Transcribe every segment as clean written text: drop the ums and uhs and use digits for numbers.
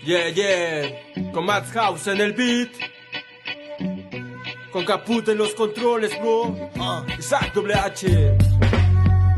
Yeah, yeah, con Max House en el beat, con Caput en los controles, bro. Isaac WH.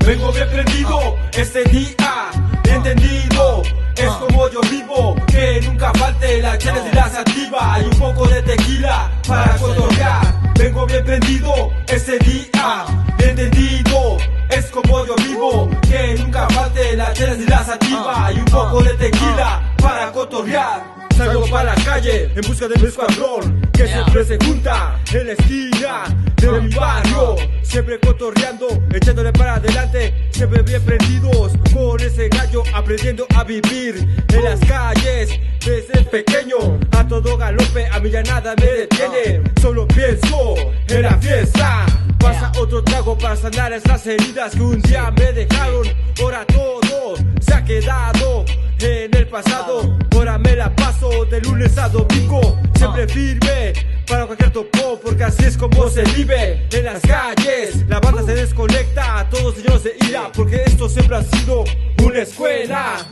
Vengo bien prendido este día, entendido. Es como yo vivo, que nunca falte la chela y la sativa y un poco de tequila para cotorrear. Vengo bien prendido este día, entendido. Es como yo vivo, que nunca falte la chela y la sativa y un poco de tequila para cotorrear. Salgo para la calle en busca de mi escuadrón, que siempre se junta en la esquina de mi barrio, siempre cotorreando, echándole para adelante, siempre bien prendidos con ese gallo, aprendiendo a vivir en las calles desde pequeño. A todo galope, a mí ya nada me detiene, solo pienso en la fiesta. Pasa otro trago para sanar esas heridas que un día me dejaron. Ahora todo se ha quedado en el pasado. Ahora me la paso de lunes a domingo, siempre firme para cualquier topo, porque así es como se vive en las calles. La banda se desconecta, todos llenos de ira, porque esto siempre ha sido una escuela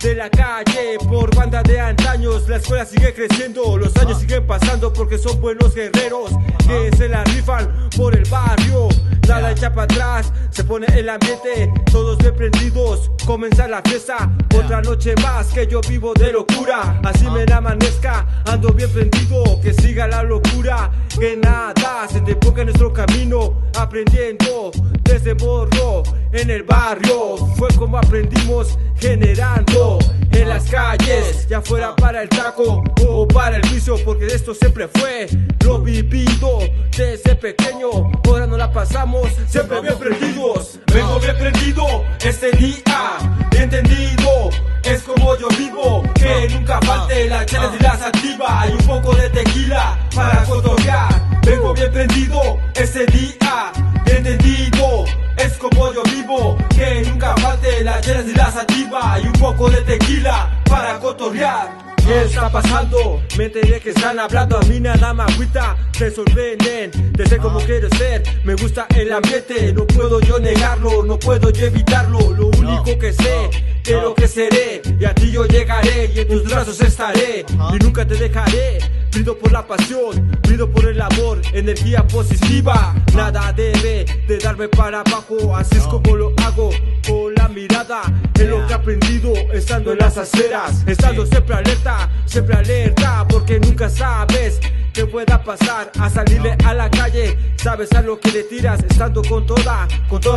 de la calle por banda de antaños. La escuela sigue creciendo, los años siguen pasando, porque son buenos guerreros que se la rifan por el barrio. Nada echa para atrás, se pone el ambiente, todos bien prendidos, comienza la fiesta. Otra noche más que yo vivo de locura, así me la amanezca, ando bien prendido, que siga la locura, que nada se te ponga en nuestro camino, aprendiendo desde morro en el barrio. Fue como aprendimos, generando en las calles, ya fuera para el taco o para el vicio, porque esto siempre fue lo vivido desde pequeño. Ahora no la pasamos siempre bien prendidos. Vengo bien prendido este día, entendido. Es como yo vivo, que nunca falte la chela y la sativa y un poco de tequila para cotorrear. Vengo bien prendido este día, entendido. Es como yo vivo, que nunca falte la chela y la sativa y un poco de tequila para cotorrear. ¿Qué está pasando? Me enteré que están hablando, a mí nada me agüita, se sorprenden de ser como quiero ser. Me gusta el ambiente, no puedo yo negarlo, no puedo yo evitarlo. Lo único que sé, quiero que seré, y a ti yo llegaré y en tus brazos estaré y nunca te dejaré. Brindo por la pasión, brindo por el amor, energía positiva. Nada debe de darme para abajo, así es como lo hago, con la mirada en lo que he aprendido, estando en las aceras, estando siempre alerta, porque nunca sabes qué pueda pasar a salirle a la calle. Sabes a lo que le tiras, estando con toda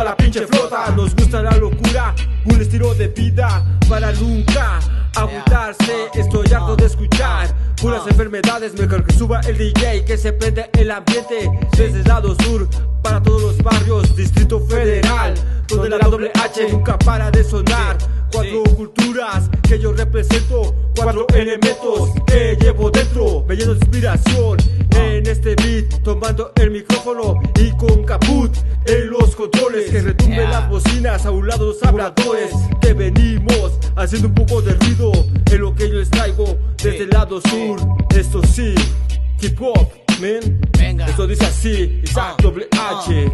la pinche flota. Nos gusta la locura, un estilo de vida para nunca agüitarse. Estoy harto de escuchar puras enfermedades, mejor que suba el DJ, que se prende el ambiente desde el lado sur para todos los barrios, Distrito Federal, donde la WH nunca para de sonar. 4 culturas que yo represento, 4 elementos que llevo dentro, me lleno de inspiración en este beat, tomando el micrófono y con Caput en los controles, que retumben las bocinas a un lado los habladores, que venimos haciendo un poco de ruido en lo que yo les traigo desde el lado sur. Esto sí, hip hop, man. Venga. Esto dice así, Isaac WH.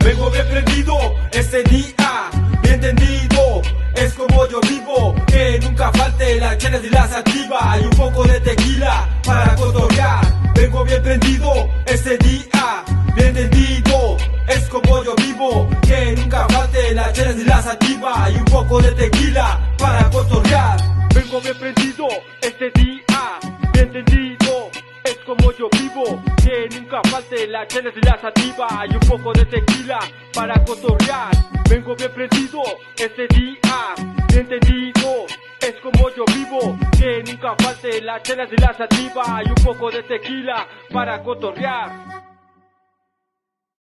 Vengo bien prendido este día, bien entendido. Es como yo vivo, que nunca falte la chela y la sativa y un poco de tequila para cotorrear. Vengo bien prendido este día, bien entendido. Es como yo vivo, que nunca falte la chela y la sativa y un poco de tequila para cotorrear. Vengo bien prendido este día, bien entendido. Es como yo vivo, que nunca falte la chela y la sativa y un poco de tequila para cotorrear. Vengo bien prendido este día, bien entendido. Es como yo vivo, que nunca falte la chela y la sativa y un poco de tequila para cotorrear.